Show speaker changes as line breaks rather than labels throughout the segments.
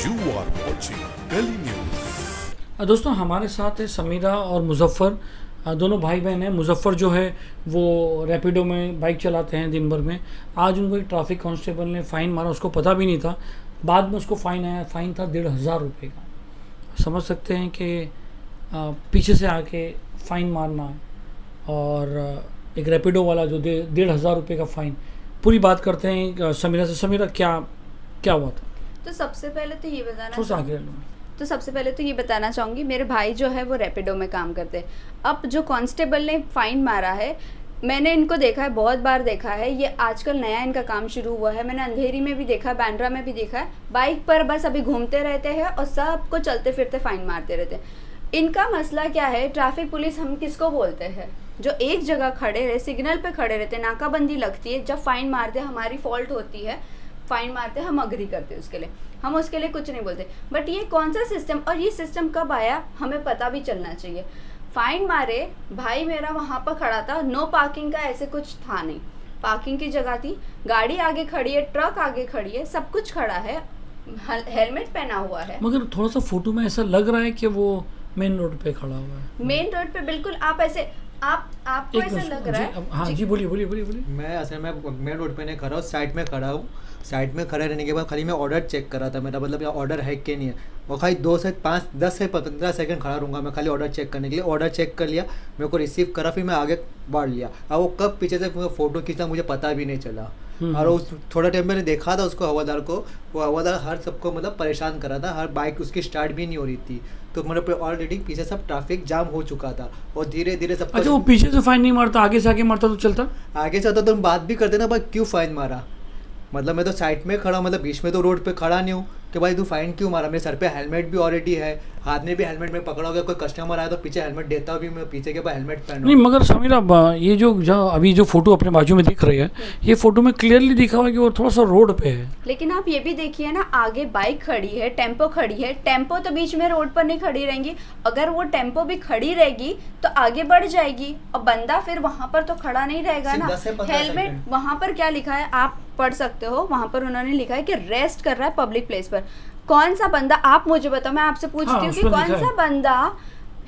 You are watching Delhi News।
दोस्तों हमारे साथ है समीरा और मुजफ्फर, दोनों भाई बहन हैं। मुजफ्फर जो है वो रैपिडो में बाइक चलाते हैं दिन भर में। आज उनको एक ट्रैफिक कांस्टेबल ने फ़ाइन मारा, उसको पता भी नहीं था, बाद में उसको फ़ाइन आया। फ़ाइन था 1,500 रुपये का। समझ सकते हैं कि पीछे से आके फ़ाइन मारना और एक रैपिडो वाला जो 1,500 रुपये का फ़ाइन। पूरी बात करते हैं समीरा से। समीरा क्या हुआ था?
तो सबसे पहले तो ये बताना
थोड़ा सा आगे
चाहूँगी, मेरे भाई जो है वो रैपिडो में काम करते हैं। अब जो कांस्टेबल ने फ़ाइन मारा है, मैंने इनको देखा है, बहुत बार देखा है। ये आजकल नया इनका काम शुरू हुआ है। मैंने अंधेरी में भी देखा है, बांद्रा में भी देखा है। बाइक पर बस अभी घूमते रहते हैं और सबको चलते फिरते फ़ाइन मारते रहते हैं। इनका मसला क्या है? ट्रैफिक पुलिस हम किसको बोलते हैं? जो एक जगह खड़े रहे, सिग्नल पे खड़े रहते, नाकाबंदी लगती है, जब फ़ाइन मारते हमारी फॉल्ट होती है, फ़ाइन मारते हम अग्री करते हैं उसके लिए, हम उसके लिए कुछ नहीं बोलते। बट ये कौन सा सिस्टम, और ये सिस्टम कब आया हमें पता भी चलना चाहिए। फ़ाइन मारे भाई मेरा वहाँ पर खड़ा था, नो पार्किंग का ऐसे कुछ था नहीं, पार्किंग की जगह थी, गाड़ी आगे खड़ी है, ट्रक आगे खड़ी है, सब कुछ खड़ा है, हेलमेट पहना हुआ है।
मगर थोड़ा सा फोटो में ऐसा लग रहा है कि वो मेन रोड पे खड़ा हुआ है।
मेन रोड पे बिल्कुल आप ऐसे आपको ऐसा लग रहा है?
हाँ जी, बोलिए।
मैं असल में मेन रोड पे नहीं खड़ा हूँ, साइड में खड़ा हूँ। साइड में खड़े रहने के बाद खाली मैं ऑर्डर चेक कर रहा था, मेरा मतलब यहाँ ऑर्डर है कि नहीं है। और खाली 2 से 5 10 से 15 सेकंड खड़ा रहूँगा मैं खाली ऑर्डर चेक करने के लिए। ऑर्डर चेक कर लिया, मेरे को रिसीव करा, फिर मैं आगे बढ़ लिया। और वो कब पीछे से फ़ोटो खींचा मुझे पता भी नहीं चला। और उस थोड़ा टाइम मैंने देखा था उसको, हवादार को, वो हवादार हर सबको मतलब परेशान कर रहा था, हर बाइक उसकी स्टार्ट भी नहीं हो रही थी। तो मेरे पे ऑलरेडी पीछे सब ट्रैफिक जाम हो चुका था और धीरे धीरे सब।
अच्छा, वो पीछे से फाइन नहीं मारता, आगे से आगे मारता तो चलता?
आगे से आता तो हम बात भी करते ना, भाई क्यों फाइन मारा? मतलब मैं तो साइड में खड़ा, मतलब बीच में तो रोड पे खड़ा नहीं हूँ कि भाई तू फाइन क्यों मारा। मेरे सर पे हेलमेट भी ऑलरेडी है, हाथ में भी हेलमेट में पकड़ा हो गया। कोई कस्टमर आया तो पीछे हेलमेट देता भी, मैं पीछे के पास हेलमेट पहना।
नहीं मगर समीरा, ये जो अभी जो फोटो अपने बाजू में दिख रही है, ये फोटो में क्लियरली दिखा हुआ है कि वो थोड़ा सा रोड पे है।
लेकिन आप ये भी देखिए ना, आगे बाइक खड़ी है, टेम्पो खड़ी है, टेम्पो तो बीच में रोड पर नहीं खड़ी रहेंगी। अगर वो टेम्पो भी खड़ी रहेगी तो आगे बढ़ जाएगी और बंदा फिर वहां पर तो खड़ा नहीं रहेगा ना। हेलमेट वहां पर क्या लिखा है आप पढ़ सकते हो, वहां पर उन्होंने लिखा है कि रेस्ट कर रहा है पब्लिक प्लेस पर। कौन सा बंदा, आप मुझे बताओ, मैं आपसे पूछती हूँ कि कौन सा बंदा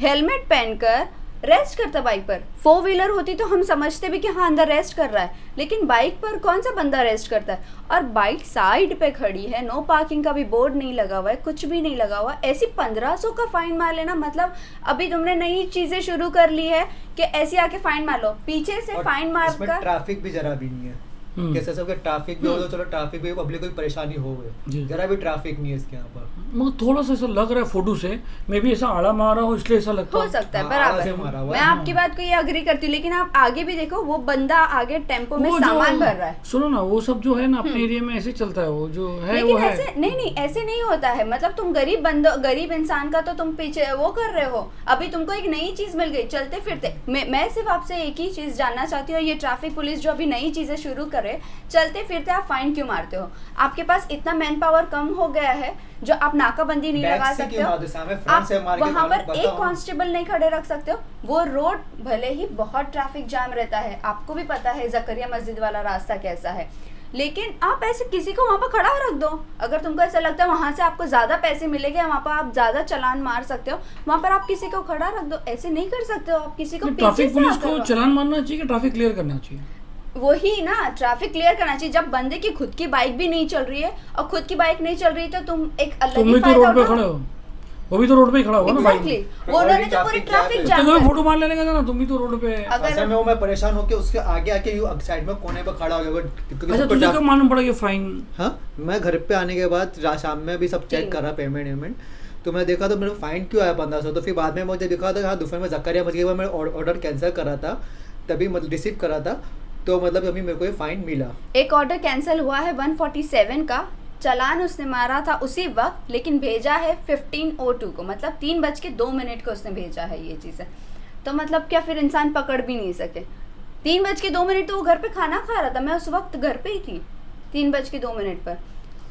हेलमेट पहनकर रेस्ट करता बाइक पर? 4 व्हीलर होती तो हम समझते भी कि हाँ अंदर रेस्ट कर रहा है, लेकिन बाइक पर कौन सा बंदा रेस्ट करता है? और बाइक साइड पे खड़ी है, नो पार्किंग का भी बोर्ड नहीं लगा हुआ है, कुछ भी नहीं लगा हुआ। ऐसी 1500 का फाइन मार लेना, मतलब अभी तुमने नई चीजें शुरू कर ली है कि ऐसे आके फाइन मार लो, पीछे से फाइन मार कर।
ट्रैफिक भी जरा भी नहीं है, कैसे सबके ट्रैफिक भी हो तो चलो, ट्रैफिक भी पब्लिक को परेशानी हो गई, जरा भी ट्रैफिक नहीं है इसके यहाँ पर।
मुझे थोड़ा सा ऐसा लग रहा है फोटो से, मैं भी ऐसा आड़ा मारा हो इसलिए ऐसा लगता
हो सकता है। बराबर, मैं आपकी बात को ये अग्री करती हूँ, लेकिन आप आगे भी देखो, वो बंदा आगे टेम्पो में सामान भर रहा है।
सुनो ना, वो सब जो है ना अपने एरिया में ऐसे चलता है, वो जो है
लेकिन
वो है।
ऐसे नहीं, ऐसे नहीं होता है। मतलब तुम गरीब इंसान का तो तुम पीछे वो कर रहे हो। अभी तुमको एक नई चीज मिल गई चलते फिरते। मैं सिर्फ आपसे एक ही चीज जानना चाहती हूँ, ये ट्रैफिक पुलिस जो अभी नई चीजें शुरू करे, चलते फिरते आप फाइन क्यों मारते हो? आपके पास इतना मैन पावर कम हो गया है जो आप नाकाबंदी नहीं लगा सकते हो, आप वहाँ पर एक कांस्टेबल नहीं खड़े रख सकते हो। वो रोड भले ही बहुत ट्रैफिक जाम रहता है, आपको भी पता है जकरिया मस्जिद वाला रास्ता कैसा है, लेकिन आप ऐसे किसी को वहाँ पर खड़ा रख दो। अगर तुमको ऐसा लगता है वहाँ से आपको ज्यादा पैसे मिलेंगे, वहाँ पर आप ज्यादा चालान मार सकते हो, वहाँ पर आप किसी को खड़ा रख दो। ऐसे नहीं कर सकते हो आप किसी को।
ट्रैफिक पुलिस को चालान मारना चाहिए कि ट्रैफिक क्लियर करना चाहिए?
वही ना, ट्रैफिक क्लियर करना चाहिए। जब बंदे की खुद की बाइक भी नहीं चल रही है, और खुद की बाइक नहीं चल रही तो तुम एक अलग ही फायदा
रोड पे खड़े हो, वो भी तो रोड पे ही खड़ा हुआ ना बाइक।
वो उन्होंने तो पूरी ट्रैफिक जाम
कर फोटो मार लेने का ना, तुम भी तो रोड पे।
अगर मैं परेशान होके उसके आगे आके साइड में कोने पे खड़ा हो गया।
अच्छा, तुझे कब मालूम पड़ा ये फाइन?
हाँ, मैं घर पे आने के बाद शाम में भी सब चेक करा पेमेंट, तो मैं देखा तो मेरे फाइन क्यों आया 1500। तो फिर बाद में मुझे दिखा था, हाँ दोपहर में जकरिया मस्जिद में मैंने ऑर्डर कैंसिल करा था, तभी मतलब रिसीव करा था, तो मतलब अभी मेरे को ये फाइन मिला।
एक ऑर्डर कैंसिल हुआ है 147 का, चालान उसने मारा था उसी वक्त, लेकिन भेजा है 15:02 को, मतलब 3:02 को उसने भेजा है ये चीज़ें। तो मतलब क्या फिर इंसान पकड़ भी नहीं सके? 3:02 तो वो घर पे खाना खा रहा था, मैं उस वक्त घर पे ही थी 3:02 पर,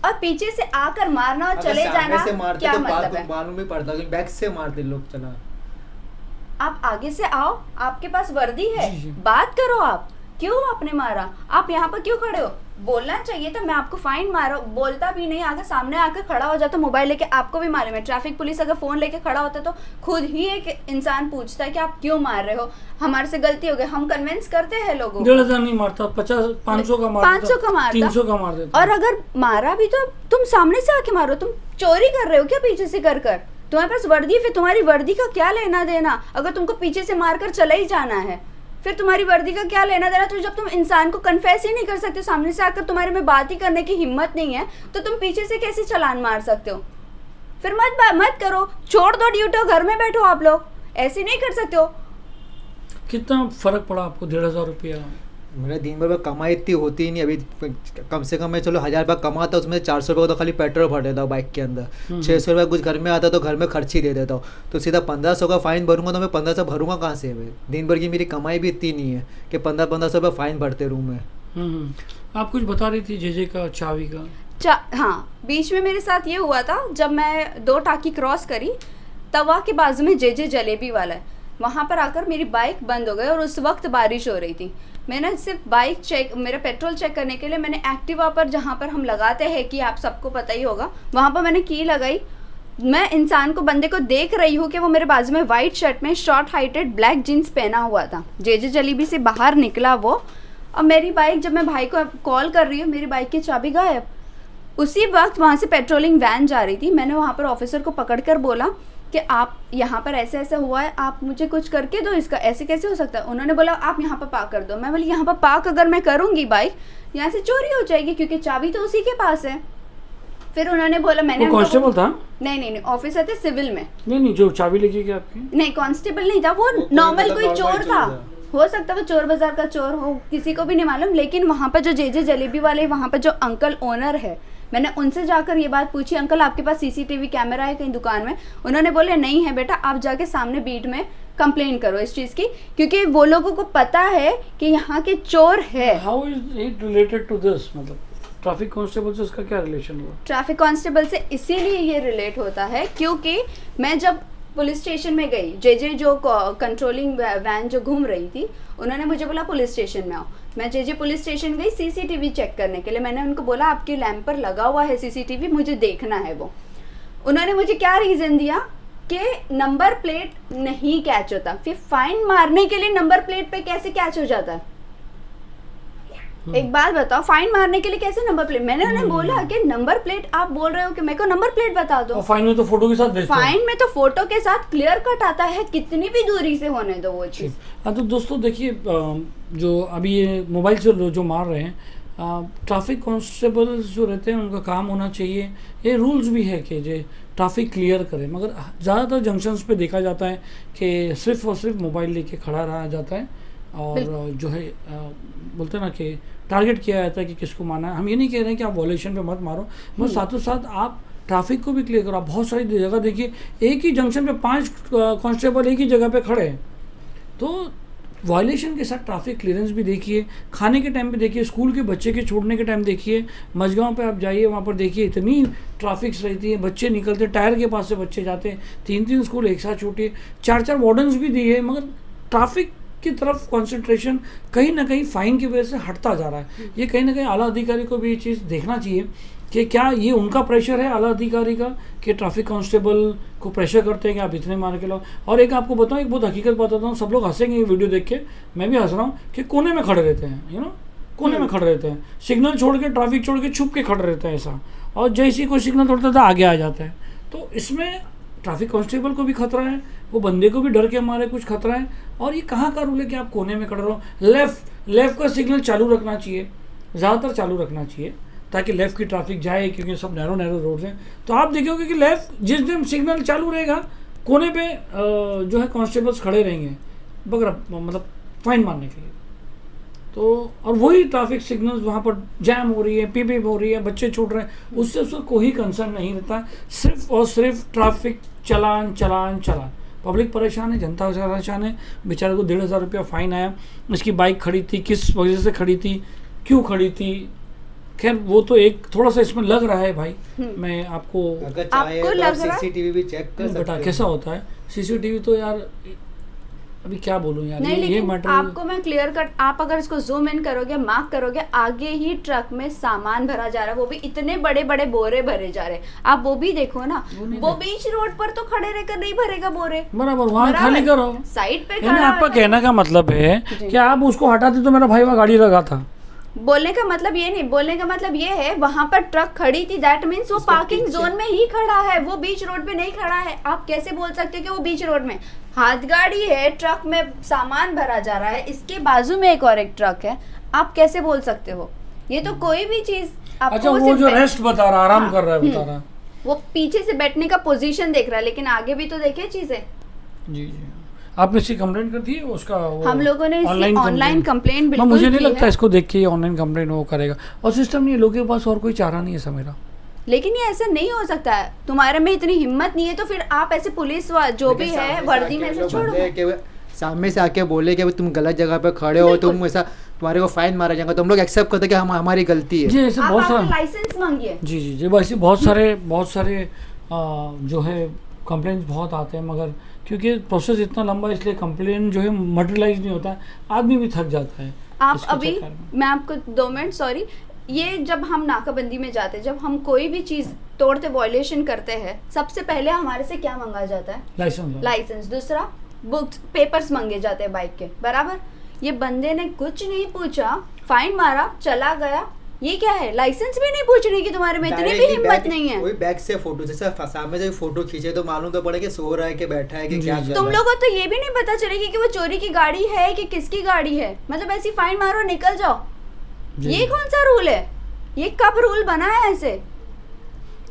और पीछे से आकर मारना और चले जाना क्या मतलब है?
मालूम भी पड़ता, बैक से मारते लोग चालान।
आप आगे से आओ, आपके पास वर्दी है, बात करो आप। क्यों आपने मारा? आप यहाँ पर क्यों खड़े हो? बोलना चाहिए था, मैं आपको फाइन मारो, बोलता भी नहीं, आगे सामने आकर खड़ा हो जाता मोबाइल लेके। आपको भी मालूम है ट्रैफिक पुलिस अगर फ़ोन लेके खड़ा होता तो खुद ही एक इंसान पूछता है कि आप क्यों मार रहे हो, हमारे से गलती हो गई। हम कन्विंस करते हैं लोगों को।
1,500 नहीं मारता, 50 500 का मारता,
500 का मारता,
300 का मार देता।
और अगर मारा भी तो तुम सामने से आके मारो, तुम चोरी कर रहे हो क्या पीछे से कर कर? तुम्हारे पास वर्दी, फिर तुम्हारी वर्दी का क्या लेना देना? अगर तुमको पीछे से मारकर चला ही जाना है फिर तुम्हारी वर्दी का क्या लेना देना? तो जब तुम इंसान को कन्फेस ही नहीं कर सकते, सामने से आकर तुम्हारे में बात ही करने की हिम्मत नहीं है, तो तुम पीछे से कैसे चालान मार सकते हो? फिर मत करो, छोड़ दो ड्यूटी, घर में बैठो आप लोग, ऐसे नहीं कर सकते हो।
कितना फर्क पड़ा आपको 1,500 रुपया?
मेरा दिन भर में कमाई इतनी होती ही नहीं। अभी कम से कम मैं चलो 1,000 रुपये कमाता, उसमें 400 रुपये तो खाली पेट्रोल भर देता हूँ बाइक के अंदर। 600 रुपये कुछ घर में आता तो घर में खर्च ही दे देता हूँ। तो सीधा 1500 का फाइन भरूंगा तो मैं 1500 भरूंगा कहाँ से? मैं दिन भर की मेरी कमाई भी इतनी नहीं है कि 1500 रुपये फाइन भरते रहूँ मैं।
आप कुछ बता रही थी जेजे का चाबी का।
हाँ, बीच में मेरे साथ ये हुआ था, जब मैं 2 टाकी क्रॉस करी, तवा के बाजू में जेजे जलेबी वाला है, वहाँ पर आकर मेरी बाइक बंद हो गई और उस वक्त बारिश हो रही थी। मैंने सिर्फ बाइक चेक, मेरा पेट्रोल चेक करने के लिए मैंने एक्टिवा पर, जहाँ पर हम लगाते हैं कि आप सबको पता ही होगा, वहाँ पर मैंने की लगाई। मैं इंसान को, बंदे को देख रही हूँ कि वो मेरे बाजू में वाइट शर्ट में शॉर्ट हाइटेड ब्लैक जीन्स पहना हुआ था, जेजे जलेबी से बाहर निकला वो। और मेरी बाइक, जब मैं भाई को कॉल कर रही हूँ, मेरी बाइक की चाबी गायब। उसी वक्त वहाँ से पेट्रोलिंग वैन जा रही थी। मैंने वहाँ पर ऑफिसर को पकड़ कर बोला कि आप यहाँ पर ऐसे ऐसे हुआ है, आप मुझे कुछ करके दो, इसका ऐसे कैसे हो सकता है? उन्होंने बोला आप यहाँ पर पार्क कर दो। मैं बोली यहाँ पर पार्क अगर मैं करूँगी बाइक, यहाँ से चोरी हो जाएगी, क्योंकि चाबी तो उसी के पास है। फिर उन्होंने बोला, मैंने
कांस्टेबल था?
नहीं, ऑफिसर थे सिविल में।
नहीं, जो चाबी लेके गया आपकी?
नहीं, कांस्टेबल नहीं था वो, नॉर्मल कोई चोर था। हो सकता है वो चोर बाजार का चोर हो, किसी को भी नहीं मालूम। लेकिन वहाँ पर जो जेजे जलेबी वाले, वहाँ पर जो अंकल ओनर है, मैंने उनसे जाकर ये बात पूछी, अंकल आपके पास सीसीटीवी कैमरा है कहीं दुकान में? उन्होंने बोले नहीं है बेटा, आप जाके सामने बीट में कंप्लेन करो इस चीज़ की, क्योंकि वो लोगों को पता है कि यहाँ के चोर है।
How is it related to this? मतलब ट्रैफिक कांस्टेबल से इसका क्या रिलेशन हुआ?
ट्रैफिक कांस्टेबल से इसीलिए ये रिलेट होता है क्योंकि मैं जब पुलिस स्टेशन में गई, जेजे जो कंट्रोलिंग वैन जो घूम रही थी, उन्होंने मुझे बोला पुलिस स्टेशन में आओ। मैं जेजे पुलिस स्टेशन गई सीसीटीवी चेक करने के लिए। मैंने उनको बोला आपके लैंप पर लगा हुआ है सीसीटीवी, मुझे देखना है वो। उन्होंने मुझे क्या रीज़न दिया कि नंबर प्लेट नहीं कैच होता। फिर फाइन मारने के लिए नंबर प्लेट पे कैसे कैच हो जाता है? एक बात बताओ, फाइन मारने के लिए कैसे नंबर प्लेट? मैंने उन्हें बोला कि नंबर प्लेट आप बोल रहे हो कि मेरे को नंबर प्लेट बता दो।
फाइन में तो फोटो के साथ भेजते हैं।
फाइन में तो फोटो के साथ क्लियर कट आता है, कितनी भी दूरी से होने दो वो चीज़।
हाँ, तो दोस्तों देखिए, जो अभी ये मोबाइल से जो मार रहे हैं, ट्रैफिक कांस्टेबल्स जो रहते हैं उनका काम होना चाहिए, ये रूल्स भी है कि जो ट्रैफिक क्लियर करें, मगर ज़्यादातर जंक्शंस पे देखा जाता है कि सिर्फ और सिर्फ मोबाइल लेके खड़ा रहा जाता है और जो है बोलते हैं ना कि टारगेट किया जाता है कि किसको मारना है। हम ये नहीं कह रहे हैं कि आप वॉलेशन पे मत मारो, मगर साथों साथ आप ट्रैफिक को भी क्लियर करो। आप बहुत सारी जगह देखिए, एक ही जंक्शन पे 5 कांस्टेबल एक ही जगह पे खड़े हैं, तो वायलेशन के साथ ट्रैफिक क्लियरेंस भी देखिए। खाने के टाइम पे देखिए, स्कूल के बच्चे के छोड़ने के टाइम देखिए, मझगांव पे आप जाइए, वहाँ पर देखिए इतनी ट्रैफिक्स रहती है, बच्चे निकलते, टायर के पास से बच्चे जाते हैं, 3-3 स्कूल एक साथ छूटे, 4-4 वार्डन्स भी दिए, मगर ट्रैफिक की तरफ कंसंट्रेशन कहीं ना कहीं फाइन की वजह से हटता जा रहा है। ये कहीं ना कहीं आला अधिकारी को भी ये चीज़ देखना चाहिए कि क्या ये उनका प्रेशर है आला अधिकारी का कि ट्रैफिक कांस्टेबल को प्रेशर करते हैं कि आप इतने मार के लाओ। और एक आपको बताऊँ, एक बहुत हकीकत बताता हूँ, सब लोग हंसेंगे ये वीडियो देख के, मैं भी हंस रहा हूँ, कि कोने में खड़े रहते हैं, कोने में खड़े रहते हैं, सिग्नल छोड़ के, ट्रैफिक छोड़ के छुप के खड़े रहते हैं ऐसा, और जैसे ही कोई सिग्नल तोड़ता था आगे आ जाता है। तो इसमें ट्रैफिक कांस्टेबल को भी खतरा है, वो बंदे को भी डर के मारे कुछ खतरा है। और ये कहाँ का रूल है कि आप कोने में खड़े रहो? लेफ़्ट का सिग्नल चालू रखना चाहिए, ज़्यादातर चालू रखना चाहिए, ताकि लेफ़्ट की ट्रैफिक जाए, क्योंकि सब नैरो रोड्स हैं। तो आप देखोगे कि लेफ़्ट जिस दिन सिग्नल चालू रहेगा, कोने पे जो है कांस्टेबल्स खड़े रहेंगे बगैर मतलब फाइन मारने के लिए। तो और वही ट्रैफिक सिग्नल्स वहाँ पर जैम हो रही है, पीपी हो रही है, बच्चे छूट रहे हैं, उससे उसका कोई कंसर्न नहीं रहता, सिर्फ और सिर्फ ट्रैफिक चालान। पब्लिक परेशान है, जनता परेशान है, बेचारे को 1,500 रुपया फ़ाइन आया। इसकी बाइक खड़ी थी, किस वजह से खड़ी थी, क्यों खड़ी थी, खैर वो तो एक थोड़ा सा इसमें लग रहा है भाई। मैं आपको
लग रहा है, सीसीटीवी भी चेक कर सकते हैं।
बेटा कैसा होता है सीसीटीवी, तो यार अभी क्या बोलूँ यार,
नहीं
ये
लेकिन
मैटर
आपको मैं क्लियर कट, आप अगर इसको जूम इन करोगे, मार्क करोगे, आगे ही ट्रक में सामान भरा जा रहा है, वो भी इतने बड़े बड़े बोरे भरे जा रहे हैं। आप वो भी देखो ना, वो बीच रोड पर तो खड़े रहकर नहीं भरेगा बोरे,
बराबर वहाँ खाली करो।
साइड पे
यानी
खड़ा
आपका
है।
कहने का मतलब है कि आप उसको हटाते तो मेरा भाई वहाँ गाड़ी लगा था।
बोलने का मतलब ये नहीं, बोलने का मतलब ये है वहां पर ट्रक खड़ी थी, दैट मीन्स वो पार्किंग जोन में ही खड़ा है, वो बीच रोड पे नहीं खड़ा है। आप कैसे बोल सकते हो कि वो बीच रोड में, हाथ गाड़ी है, ट्रक में सामान भरा जा रहा है, इसके बाजू में एक और एक ट्रक है, आप कैसे बोल सकते हो? ये तो कोई भी चीज आपको
अच्छा, वो
सिर्फ
जो रेस्ट बता रहा, आराम
हाँ,
कर रहा है बता रहा।
वो पीछे से बैठने का पोजीशन देख रहा है, लेकिन आगे भी तो देखे चीजें।
जी जी, आपने इसकी कंप्लेंट कर दी है उसका?
हम लोगों ने इसकी ऑनलाइन कंप्लेंट
मैं
बिल्कुल
मुझे नहीं
की
लगता
है।
इसको देख के ऑनलाइन कंप्लेंट वो करेगा, और सिस्टम नहीं है, लोगों के पास और कोई चारा नहीं है मेरा।
लेकिन ये ऐसा नहीं हो सकता है, तुम्हारे में इतनी हिम्मत नहीं है तो फिर आप ऐसे पुलिस जो भी है वर्दी में से छोड़ो।
सामने से आके बोले कि तुम गलत जगह पे खड़े हो, तुम ऐसा, तुम्हारे को फाइन मारा जाएगा, तो हम लोग एक्सेप्ट करते कि हमारी गलती है।
जी ऐसे
आप
बहुत
आपका
सारे,
लाइसेंस मांगिए।
जी जी जी, वैसे बहुत सारे जो है कंप्लेंट्स बहुत आते हैं, मगर क्योंकि प्रोसेस इतना लंबा है इसलिए कंप्लेन जो है मटेरियलाइज नहीं होता है, आदमी भी थक जाता है।
आप
इसके
अभी
चक्कर में।
मैं आपको 2 मिनट, सॉरी, ये जब हम नाकाबंदी में जाते हैं, जब हम कोई भी चीज तोड़ते वॉयलेशन करते हैं, सबसे पहले हमारे से क्या मांगा जाता है?
Licence
licence. दूसरा बुक्स, पेपर्स मांगे जाते हैं बाइक के, बराबर। ये बंदे ने कुछ नहीं पूछा, फाइन मारा, चला गया। ये क्या है? लाइसेंस भी नहीं पूछने की तुम्हारे में इतनी भी हिम्मत नहीं है।
कोई बैग से फोटो, जैसे सामने से फोटो खींचे तो मालूम तो पड़े कि सो रहा है कि बैठा है कि क्या कर रहा है।
तुम लोगों को तो ये भी नहीं पता चलेगी कि वो चोरी की गाड़ी है कि किसकी गाड़ी है, मतलब ऐसी फाइन मारो निकल जाओ। ये कौन सा रूल है? ये कब रूल बना है ऐसे?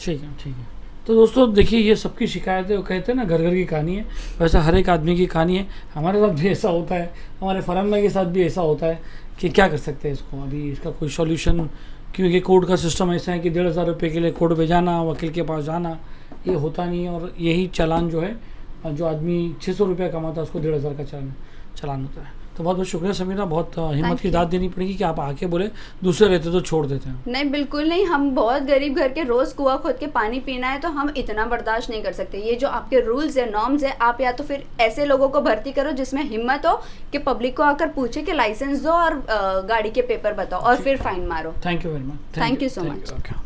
ठीक है। तो दोस्तों देखिए, ये सबकी शिकायतें, वो कहते हैं ना घर घर की कहानी है, वैसा हर एक आदमी की कहानी है। हमारे साथ भी ऐसा होता है, हमारे फरहान भाई के साथ भी ऐसा होता है कि क्या कर सकते हैं इसको, अभी इसका कोई सॉल्यूशन, क्योंकि कोर्ट का सिस्टम ऐसा है कि 1,500 रुपये के लिए कोर्ट पे जाना, वकील के पास जाना, ये होता नहीं है। और यही चालान जो है, जो आदमी 600 रुपया कमाता है उसको 1,500 का चालान होता है। तो बहुत बहुत शुक्रिया समीरा, बहुत हिम्मत की दाद देनी पड़ेगी कि आप आके बोले, दूसरे रहते तो छोड़ देते हैं।
नहीं बिल्कुल नहीं, हम बहुत गरीब घर के, रोज कुआं खोद के पानी पीना है, तो हम इतना बर्दाश्त नहीं कर सकते। ये जो आपके रूल्स है, नॉर्म्स है, आप या तो फिर ऐसे लोगों को भर्ती करो जिसमें हिम्मत हो कि पब्लिक को आकर पूछे कि लाइसेंस दो और गाड़ी के पेपर बताओ और फिर फाइन मारो।
Thank you very much.
Thank you so much.
Okay.